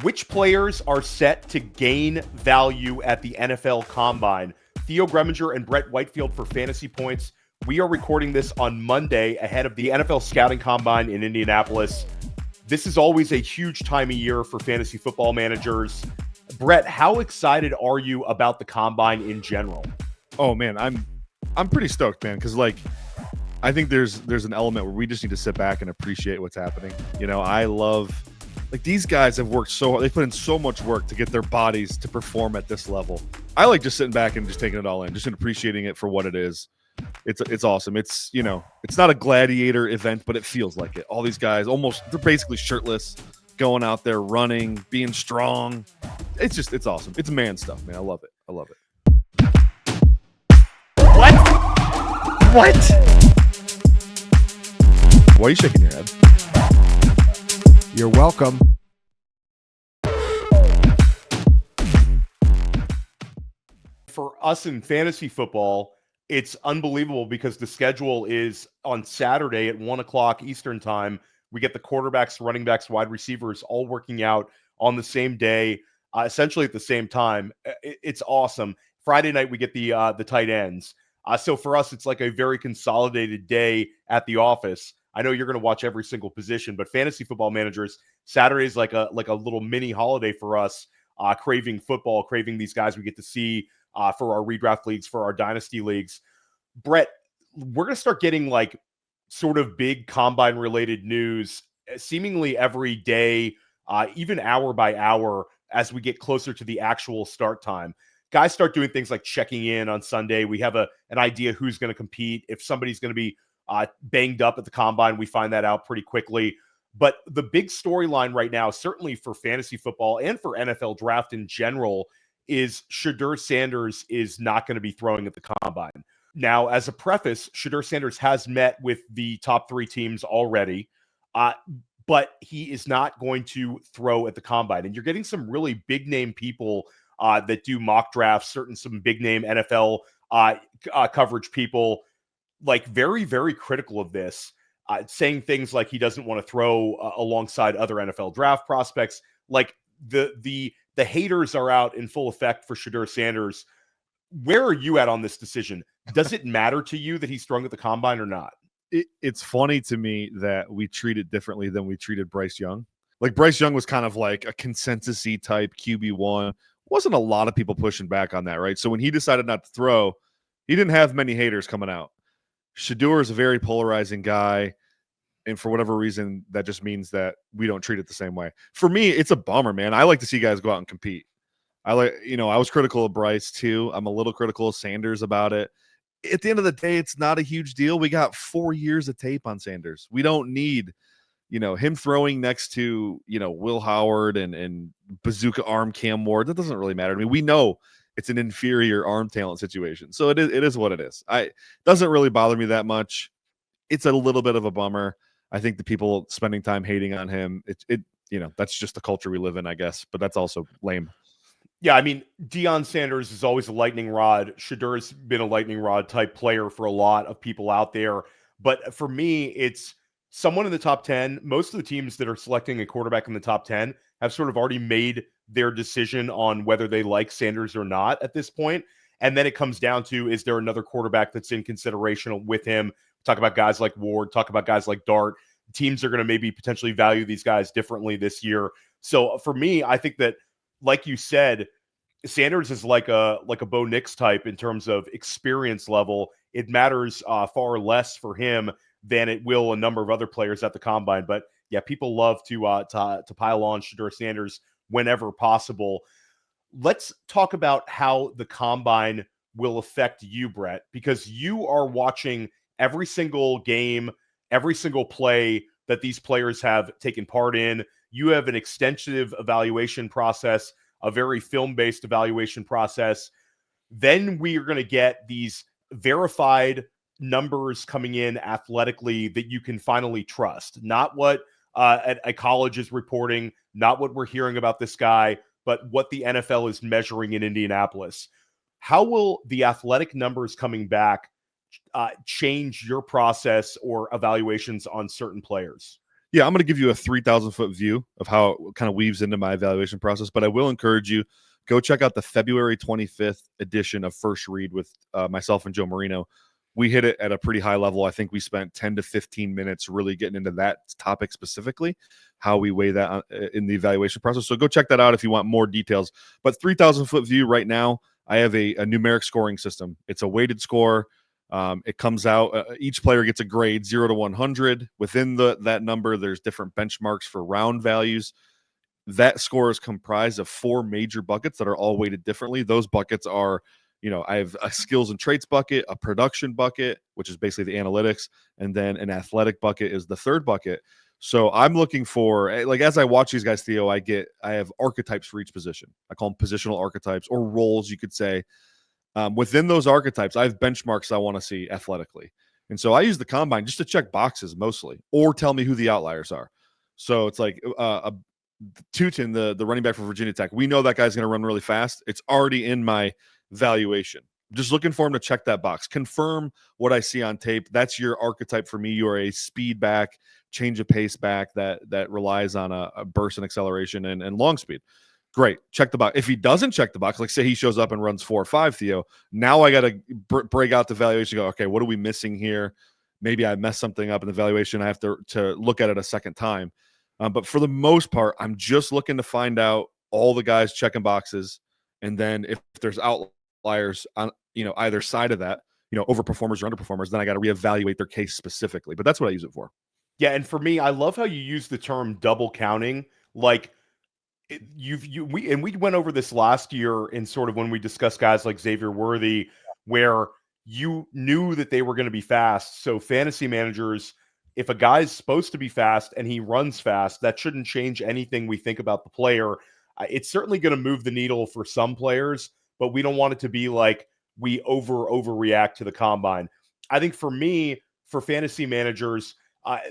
Which players are set to gain value at the NFL Combine? Theo Gremminger and Brett Whitefield for Fantasy Points. We are recording this on Monday ahead of the NFL Scouting Combine in Indianapolis. This is always a huge time of year for fantasy football managers. Brett, how excited are you about the Combine in general? Oh man, I'm pretty stoked, man, because I think there's an element where we just need to sit back and appreciate what's happening. I love these guys have worked so hard. They put in so much work to get their bodies to perform at this level. I like just sitting back and just taking it all in, just appreciating it for what it is. It's awesome. It's not a gladiator event, but it feels like it. All these guys they're basically shirtless, going out there running, being strong. It's awesome. It's man stuff, man. I love it. What? Why are you shaking your head? You're welcome. For us in fantasy football, it's unbelievable because the schedule is on Saturday at 1 o'clock Eastern time. We get the quarterbacks, running backs, wide receivers all working out on the same day, essentially at the same time. It's awesome. Friday night, we get the tight ends. So for us, it's like a very consolidated day at the office. I know you're going to watch every single position, but fantasy football managers, Saturday is like a little mini holiday for us, craving football, craving these guys we get to see for our redraft leagues, for our dynasty leagues. Brett, we're going to start getting sort of big combine related news seemingly every day, even hour by hour as we get closer to the actual start time. Guys start doing things like checking in on Sunday. We have an idea who's going to compete. If somebody's going to be banged up at the combine, we find that out pretty quickly. But the big storyline right now, certainly for fantasy football and for NFL draft in general, is Sheuder Sanders is not going to be throwing at the combine. Now, as a preface, Sheuder Sanders has met with the top three teams already, but he is not going to throw at the combine. And you're getting some really big name people that do mock drafts, some big name NFL coverage people, very, very critical of this, saying things like he doesn't want to throw alongside other NFL draft prospects. The haters are out in full effect for Sheuder Sanders. Where are you at on this decision? Does it matter to you that he's throwing at the combine or not? It's funny to me that we treat it differently than we treated Bryce Young. Bryce Young was kind of like a consensus-y type QB1. Wasn't a lot of people pushing back on that, right? So when he decided not to throw, he didn't have many haters coming out. Sheuder is a very polarizing guy, and for whatever reason, that just means that we don't treat it the same way. For me, it's a bummer, man. I like to see guys go out and compete. I was critical of Bryce too. I'm a little critical of Sanders about it. At the end of the day, it's not a huge deal. We got 4 years of tape on Sanders. We don't need, him throwing next to, Will Howard and bazooka arm Cam Ward. That doesn't really matter to me. We know it's an inferior arm talent situation. So it is what it is. It doesn't really bother me that much. It's a little bit of a bummer. I think the people spending time hating on him, that's just the culture we live in, I guess. But that's also lame. Yeah, I mean, Deion Sanders is always a lightning rod. Sheuder's been a lightning rod type player for a lot of people out there. But for me, it's someone in the top 10. Most of the teams that are selecting a quarterback in the top 10 have sort of already made their decision on whether they like Sanders or not at this point. And then it comes down to, is there another quarterback that's in consideration with him? Talk about guys like Ward, talk about guys like Dart. Teams are going to maybe potentially value these guys differently this year. So for me, I think that, like you said, Sanders is like a Bo Nix type in terms of experience level. It matters far less for him than it will a number of other players at the combine. But yeah, people love to pile on Sheuder Sanders whenever possible. Let's talk about how the combine will affect you, Brett, because you are watching every single game, every single play that these players have taken part in. You have an extensive evaluation process, a very film-based evaluation process. Then we are going to get these verified numbers coming in athletically that you can finally trust. Not what a college is reporting, not what we're hearing about this guy, but what the NFL is measuring in Indianapolis. How will the athletic numbers coming back change your process or evaluations on certain players? Yeah, I'm going to give you a 3,000-foot view of how it kind of weaves into my evaluation process, but I will encourage you, go check out the February 25th edition of First Read with myself and Joe Marino. We hit it at a pretty high level. I think we spent 10 to 15 minutes really getting into that topic specifically, how we weigh that in the evaluation process. So go check that out if you want more details. But 3,000-foot view right now, I have a numeric scoring system. It's a weighted score. It comes out, each player gets a grade 0 to 100. Within that number, there's different benchmarks for round values. That score is comprised of 4 major buckets that are all weighted differently. Those buckets are, I have a skills and traits bucket, a production bucket, which is basically the analytics, and then an athletic bucket is the third bucket. So I'm looking for, like, as I watch these guys, Theo, I have archetypes for each position. I call them positional archetypes, or roles, you could say. Within those archetypes, I have benchmarks I want to see athletically. And so I use the combine just to check boxes mostly, or tell me who the outliers are. So it's like Tuten, the running back for Virginia Tech. We know that guy's going to run really fast. It's already in my valuation. Just looking for him to check that box. Confirm what I see on tape. That's your archetype for me. You are a speed back, change of pace back that relies on a burst and acceleration and long speed. Great. Check the box. If he doesn't check the box, like say he shows up and runs 4 or 5, Theo, now I got to break out the valuation. Go, okay, what are we missing here? Maybe I messed something up in the valuation. I have to look at it a second time. But for the most part, I'm just looking to find out all the guys checking boxes. And then if there's outliers on, either side of that, overperformers or underperformers, then I got to reevaluate their case specifically. But that's what I use it for. Yeah, and for me, I love how you use the term double counting. Like, we went over this last year in sort of when we discussed guys like Xavier Worthy, where you knew that they were going to be fast. So fantasy managers, if a guy's supposed to be fast and he runs fast, that shouldn't change anything we think about the player. It's certainly going to move the needle for some players, but we don't want it to be like we overreact to the combine. I think for me, for fantasy managers,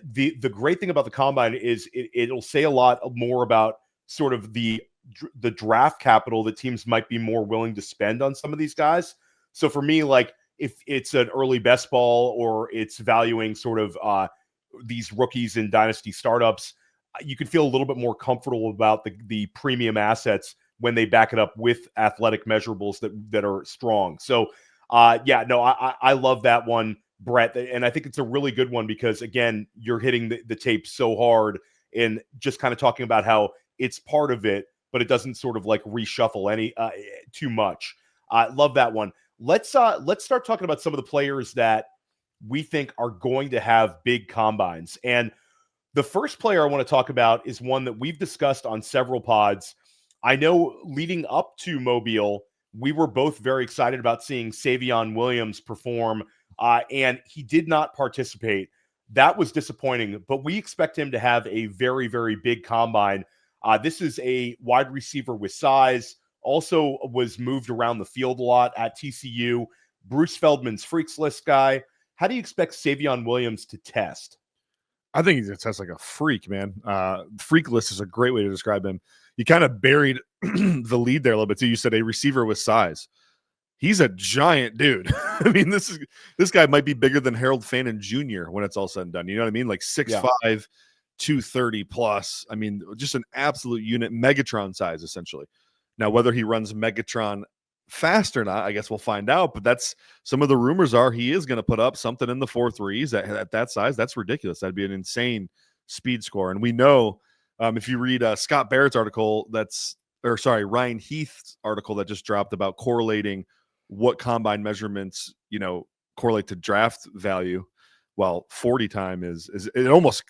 the great thing about the combine is it'll say a lot more about sort of the draft capital that teams might be more willing to spend on some of these guys. So for me, like if it's an early best ball or it's valuing sort of these rookies in dynasty startups, you can feel a little bit more comfortable about the premium assets when they back it up with athletic measurables that are strong. So I love that one, Brett. And I think it's a really good one because, again, you're hitting the tape so hard and just kind of talking about how it's part of it, but it doesn't sort of like reshuffle any too much. Love that one. Let's start talking about some of the players that we think are going to have big combines. And the first player I want to talk about is one that we've discussed on several pods. I know leading up to Mobile, we were both very excited about seeing Savion Williams perform, and he did not participate. That was disappointing, but we expect him to have a very, very big combine. This is a wide receiver with size, also was moved around the field a lot at TCU. Bruce Feldman's Freaks List guy. How do you expect Savion Williams to test? I think he tests like a freak, man. Freak List is a great way to describe him. You kind of buried the lead there a little bit too. You said a receiver with size. He's a giant dude. I mean, this guy might be bigger than Harold Fannin Jr. when it's all said and done. You know what I mean? Like 6'5", 230 plus. I mean, just an absolute unit, Megatron size, essentially. Now, whether he runs Megatron fast or not, I guess we'll find out. But that's some of the rumors are he is going to put up something in the 4.3s at that size. That's ridiculous. That'd be an insane speed score. And we know if you read Scott Barrett's article, Ryan Heath's article that just dropped about correlating what combine measurements, correlate to draft value. Well, 40 time is it almost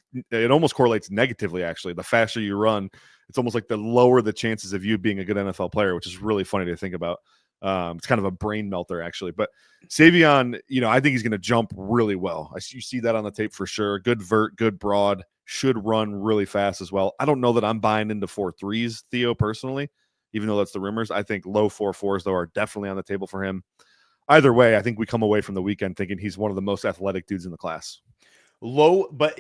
correlates negatively, actually. The faster you run, it's almost like the lower the chances of you being a good NFL player, which is really funny to think about. It's kind of a brain melter, actually. But Savion, I think he's going to jump really well. You see that on the tape for sure. Good vert, good broad, should run really fast as well. I don't know that I'm buying into 4.3s, Theo, personally, even though that's the rumors. I think low 4.4s, though, are definitely on the table for him. Either way, I think we come away from the weekend thinking he's one of the most athletic dudes in the class. Low, but,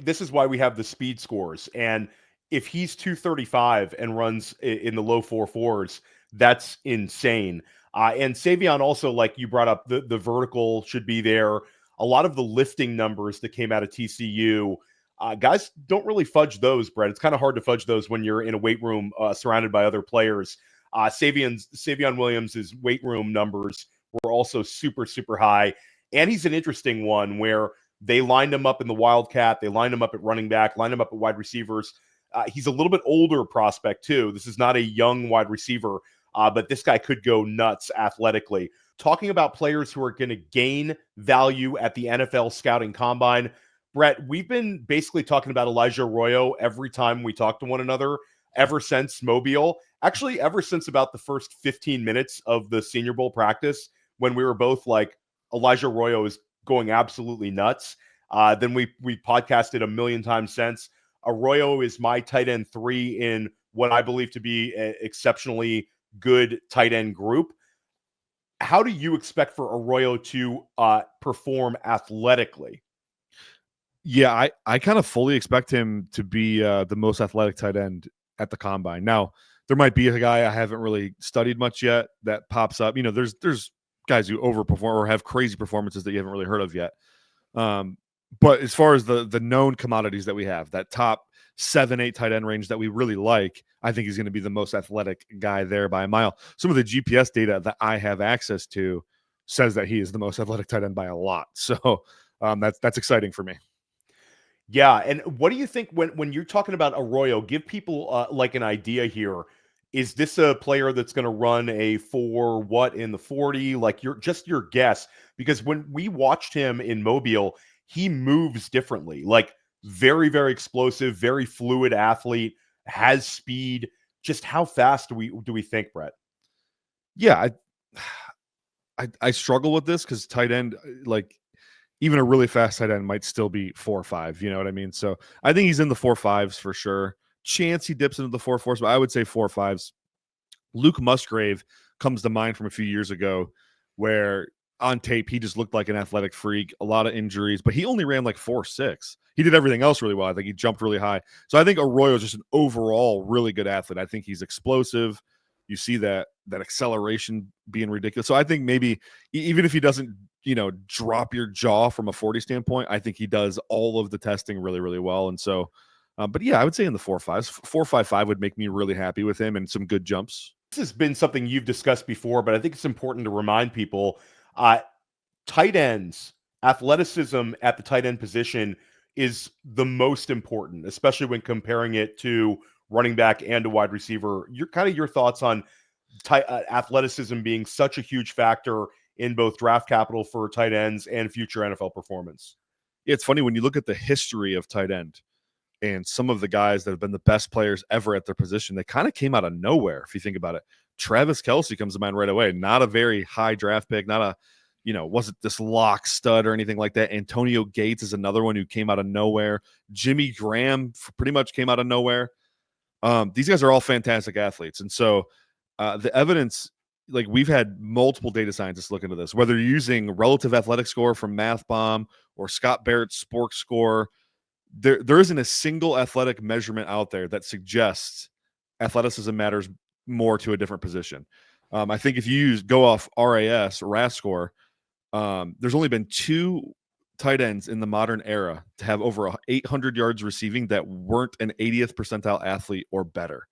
this is why we have the speed scores. And if he's 235 and runs in the low 4.4s, that's insane. And Savion also, like you brought up, the vertical should be there. A lot of the lifting numbers that came out of TCU Guys don't really fudge those, Brett. It's kind of hard to fudge those when you're in a weight room surrounded by other players. Savion Williams' weight room numbers were also super, super high. And he's an interesting one where they lined him up in the Wildcat. They lined him up at running back, lined him up at wide receivers. He's a little bit older prospect, too. This is not a young wide receiver, but this guy could go nuts athletically. Talking about players who are going to gain value at the NFL scouting combine, Brett, we've been basically talking about Elijah Arroyo every time we talk to one another ever since Mobile. Actually, ever since about the first 15 minutes of the Senior Bowl practice, when we were both like, Elijah Arroyo is going absolutely nuts. Then we podcasted a million times since. Arroyo is my tight end 3 in what I believe to be an exceptionally good tight end group. How do you expect for Arroyo to perform athletically? Yeah, I kind of fully expect him to be the most athletic tight end at the combine. Now, there might be a guy I haven't really studied much yet that pops up. There's guys who overperform or have crazy performances that you haven't really heard of yet. But as far as the known commodities that we have, that top 7-8 tight end range that we really like, I think he's going to be the most athletic guy there by a mile. Some of the GPS data that I have access to says that he is the most athletic tight end by a lot. So that's exciting for me. Yeah, and what do you think when you're talking about Arroyo? Give people like an idea here. Is this a player that's going to run a 4 what in the 40? Like your guess, because when we watched him in Mobile, he moves differently. Like very, very explosive, very fluid athlete, has speed. Just how fast do we think, Brett? Yeah, I struggle with this because tight end, like even a really fast tight end might still be 4.5. You know what I mean? So I think he's in the 4.5s for sure. Chance he dips into the 4.4s, but I would say 4.5s. Luke Musgrave comes to mind from a few years ago where on tape he just looked like an athletic freak, a lot of injuries, but he only ran like 4.6. He did everything else really well. I think he jumped really high. So I think Arroyo is just an overall really good athlete. I think he's explosive. You see that acceleration being ridiculous. So I think maybe even if he doesn't, drop your jaw from a 40 standpoint, I think he does all of the testing really, really well. And so, but yeah, I would say in the 4.5s, 4.55 would make me really happy with him and some good jumps. This has been something you've discussed before, but I think it's important to remind people, tight ends, athleticism at the tight end position is the most important, especially when comparing it to running back and a wide receiver. Your thoughts on athleticism being such a huge factor in both draft capital for tight ends and future NFL performance. It's funny when you look at the history of tight end and some of the guys that have been the best players ever at their position, they kind of came out of nowhere. If you think about it, Travis Kelce comes to mind right away. Not a very high draft pick, not a, wasn't this lock stud or anything like that. Antonio Gates is another one who came out of nowhere. Jimmy Graham pretty much came out of nowhere. These guys are all fantastic athletes. And so the evidence, like we've had multiple data scientists look into this, whether you're using relative athletic score from MathBomb or Scott Barrett's Spork score, there isn't a single athletic measurement out there that suggests athleticism matters more to a different position. I think if you go off RAS score, there's only been 2 tight ends in the modern era to have over 800 yards receiving that weren't an 80th percentile athlete or better.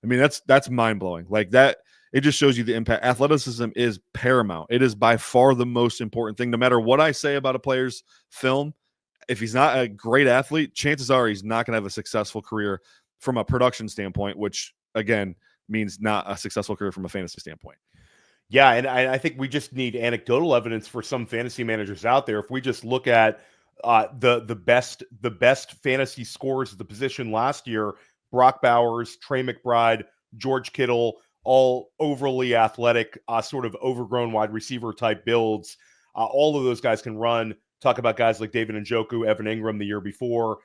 I mean, that's mind-blowing. Like that, it just shows you the impact. Athleticism is paramount. It is by far the most important thing. No matter what I say about a player's film, if he's not a great athlete, chances are he's not going to have a successful career from a production standpoint, which again means not a successful career from a fantasy standpoint. Yeah, and I think we just need anecdotal evidence for some fantasy managers out there. If we just look at the best fantasy scores at the position last year, Brock Bowers, Trey McBride, George Kittle, all overly athletic, sort of overgrown wide receiver type builds. All of those guys can run. Talk about guys like David Njoku, Evan Ingram the year before,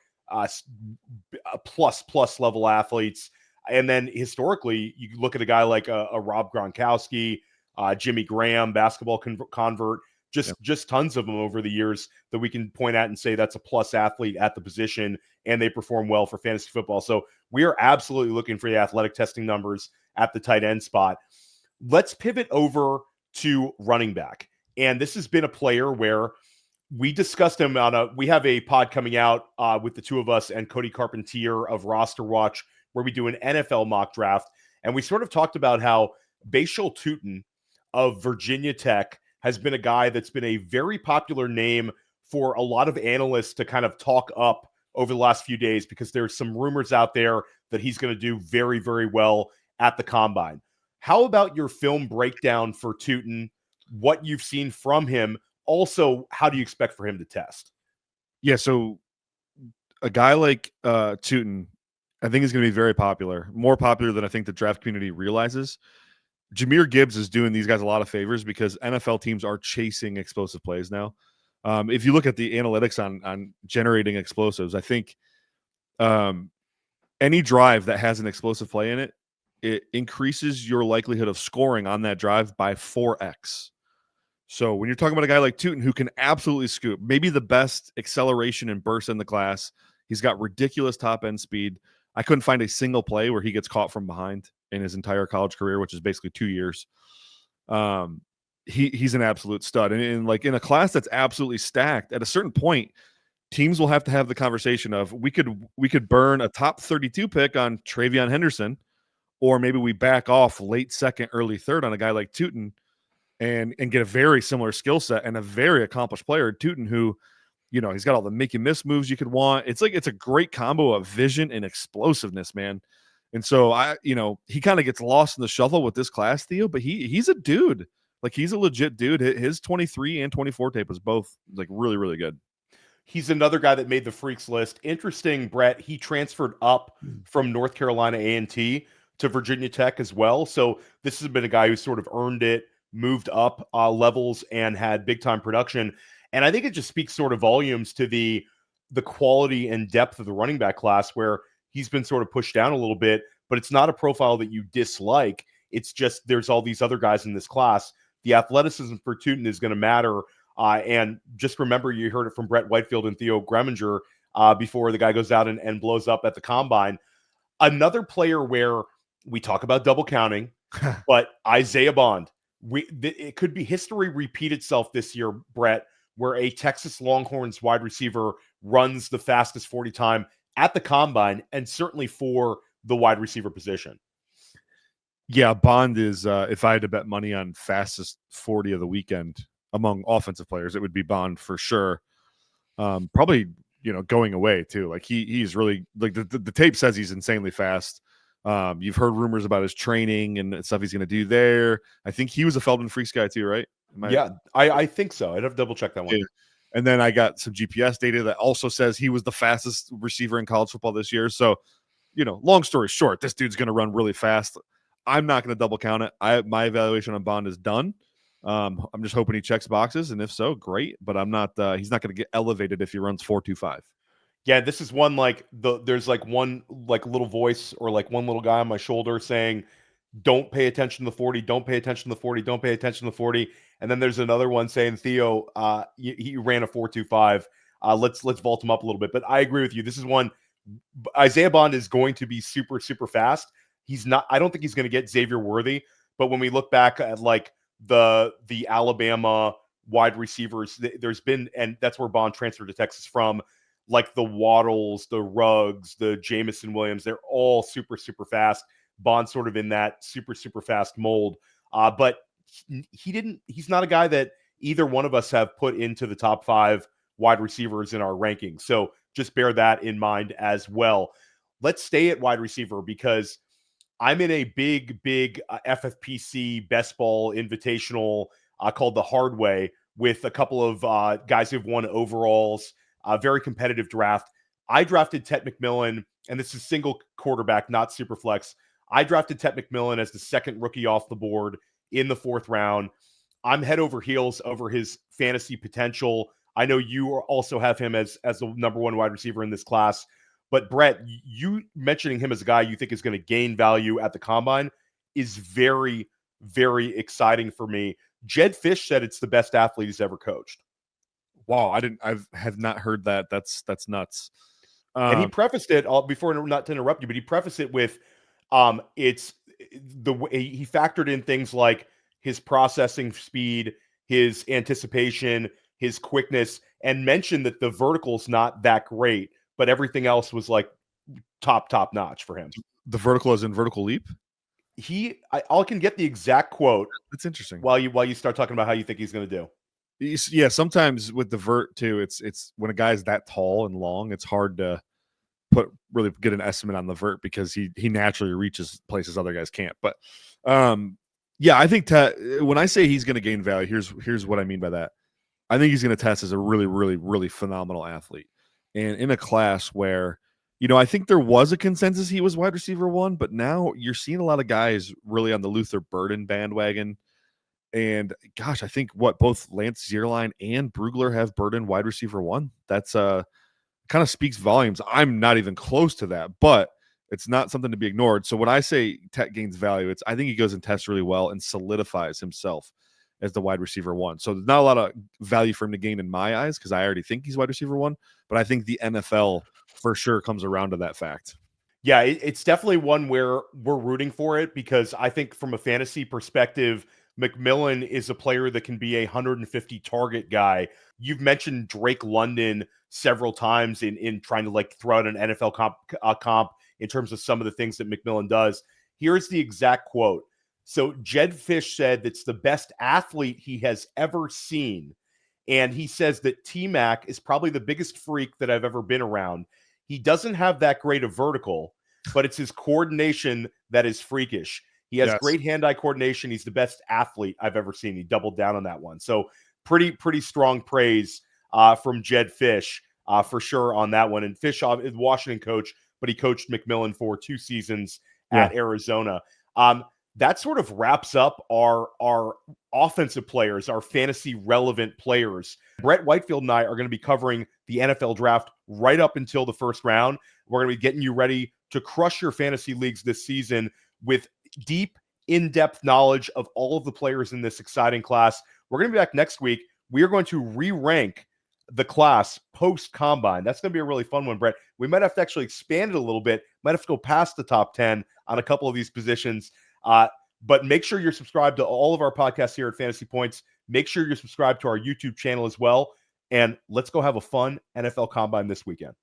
plus level athletes. And then historically, you look at a guy like a Rob Gronkowski, Jimmy Graham, basketball convert, just tons of them over the years that we can point at and say that's a plus athlete at the position, and they perform well for fantasy football. So we are absolutely looking for the athletic testing numbers at the tight end spot. Let's pivot over to running back. And this has been a player where We discussed him we have a pod coming out with the two of us and Cody Carpentier of Roster Watch, where we do an NFL mock draft. And we sort of talked about how Bhayshul Tuten of Virginia Tech has been a guy that's been a very popular name for a lot of analysts to kind of talk up over the last few days, because there's some rumors out there that he's going to do very, very well at the combine. How about your film breakdown for Tuten, what you've seen from him? Also, how do you expect for him to test? Yeah, so a guy like Tuten, I think is going to be very popular, more popular than I think the draft community realizes. Jahmyr Gibbs is doing these guys a lot of favors because NFL teams are chasing explosive plays now. If you look at the analytics on generating explosives, I think any drive that has an explosive play in it, it increases your likelihood of scoring on that drive by 4x. So when you're talking about a guy like Tuten, who can absolutely scoop, maybe the best acceleration and burst in the class, he's got ridiculous top end speed. I couldn't find a single play where he gets caught from behind in his entire college career, which is basically 2 years. He's an absolute stud. And like in a class that's absolutely stacked, at a certain point, teams will have to have the conversation of we could burn a top 32 pick on Travion Henderson, or maybe we back off late second, early third on a guy like Tuten and get a very similar skill set and a very accomplished player, Tuten, who, you know, he's got all the make and miss moves you could want. It's a great combo of vision and explosiveness, man. And so he kind of gets lost in the shuffle with this class, Theo, but he's a dude. Like, he's a legit dude. His 23 and 24 tape was both like really, really good. He's another guy that made the freaks list. Interesting, Brett. He transferred up from North Carolina A&T to Virginia Tech as well. So this has been a guy who sort of earned it, moved up levels, and had big time production. And I think it just speaks sort of volumes to the quality and depth of the running back class, where he's been sort of pushed down a little bit, but it's not a profile that you dislike. It's just there's all these other guys in this class. The athleticism for Tuten is going to matter. And just remember, you heard it from Brett Whitefield and Theo Gremminger before the guy goes out and blows up at the combine. Another player where we talk about double counting, but Isaiah Bond. It could be history repeat itself this year, Brett, where a Texas Longhorns wide receiver runs the fastest 40 time at the combine, and certainly for the wide receiver position. Yeah, Bond is, if I had to bet money on fastest 40 of the weekend among offensive players, it would be Bond for sure. Probably, going away too. Like he's really, like the tape says he's insanely fast. You've heard rumors about his training and stuff he's going to do there. I think he was a Feldman Freaks guy too, right? I think so. I'd have to double check that one. Yeah. And then I got some GPS data that also says he was the fastest receiver in college football this year. So, long story short, this dude's going to run really fast. I'm not going to double count it. My evaluation on Bond is done. I'm just hoping he checks boxes, and if so, great. But I'm not. He's not going to get elevated if he runs 4.25. Yeah, this is one there's one little voice or one little guy on my shoulder saying, "Don't pay attention to the 40. Don't pay attention to the 40. Don't pay attention to the 40." And then there's another one saying, "Theo, he ran a 4.25. Let's vault him up a little bit." But I agree with you. This is one. Isaiah Bond is going to be super, super fast. He's not. I don't think he's going to get Xavier Worthy. But when we look back at the Alabama wide receivers, there's been, and that's where Bond transferred to Texas from, like the Waddles, the Ruggs, the Jamison Williams. They're all super, super fast. Bond sort of in that super, super fast mold. But he's not a guy that either one of us have put into the top 5 wide receivers in our rankings. So just bear that in mind as well. Let's stay at wide receiver, because I'm in a big FFPC best ball invitational called the Hard Way with a couple of guys who've won overalls, very competitive draft. I drafted Tet McMillan, and this is single quarterback, not super flex. I drafted Tet McMillan as the second rookie off the board in the 4th round. I'm head over heels over his fantasy potential. I know you also have him as the number 1 wide receiver in this class. But Brett, you mentioning him as a guy you think is going to gain value at the combine is very, very exciting for me. Jed Fish said it's the best athlete he's ever coached. Wow, I have not heard that. That's nuts. And he prefaced it before, not to interrupt you, but he prefaced it with it's the way he factored in things like his processing speed, his anticipation, his quickness, and mentioned that the vertical's not that great, but everything else was like top notch for him. The vertical as in vertical leap? I can get the exact quote That's interesting. while you start talking about how you think he's going to do. Yeah, sometimes with the vert too, it's when a guy's that tall and long, it's hard to really get an estimate on the vert because he naturally reaches places other guys can't. But yeah, I think when I say he's going to gain value, here's what I mean by that. I think he's going to test as a really, really, really phenomenal athlete, and in a class where, I think there was a consensus he was wide receiver 1, but now you're seeing a lot of guys really on the Luther Burden bandwagon. And gosh, I think both Lance Zierlein and Brugler have Burden wide receiver 1. That's kind of speaks volumes. I'm not even close to that, but it's not something to be ignored. So when I say Tet gains value, I think he goes and tests really well and solidifies himself as the wide receiver 1. So there's not a lot of value for him to gain in my eyes because I already think he's wide receiver 1, but I think the NFL for sure comes around to that fact. Yeah, it's definitely one where we're rooting for it because I think from a fantasy perspective, McMillan is a player that can be a 150 target guy. You've mentioned Drake London several times in trying to like throw out an NFL comp in terms of some of the things that McMillan does. Here's the exact quote. So Jed Fish said that's the best athlete he has ever seen. And he says that T-Mac is probably the biggest freak that I've ever been around. He doesn't have that great a vertical, but it's his coordination that is freakish. He has great hand-eye coordination. He's the best athlete I've ever seen. He doubled down on that one. So pretty strong praise from Jed Fish for sure on that one. And Fish is Washington coach, but he coached McMillan for 2 seasons at Arizona. That sort of wraps up our offensive players, our fantasy relevant players. Brett Whitefield and I are going to be covering the NFL draft right up until the first round. We're going to be getting you ready to crush your fantasy leagues this season with deep, in-depth knowledge of all of the players in this exciting class. We're going to be back next week. We are going to re-rank the class post-combine. That's going to be a really fun one, Brett. We might have to actually expand it a little bit. Might have to go past the top 10 on a couple of these positions. But make sure you're subscribed to all of our podcasts here at Fantasy Points. Make sure you're subscribed to our YouTube channel as well. And let's go have a fun NFL Combine this weekend.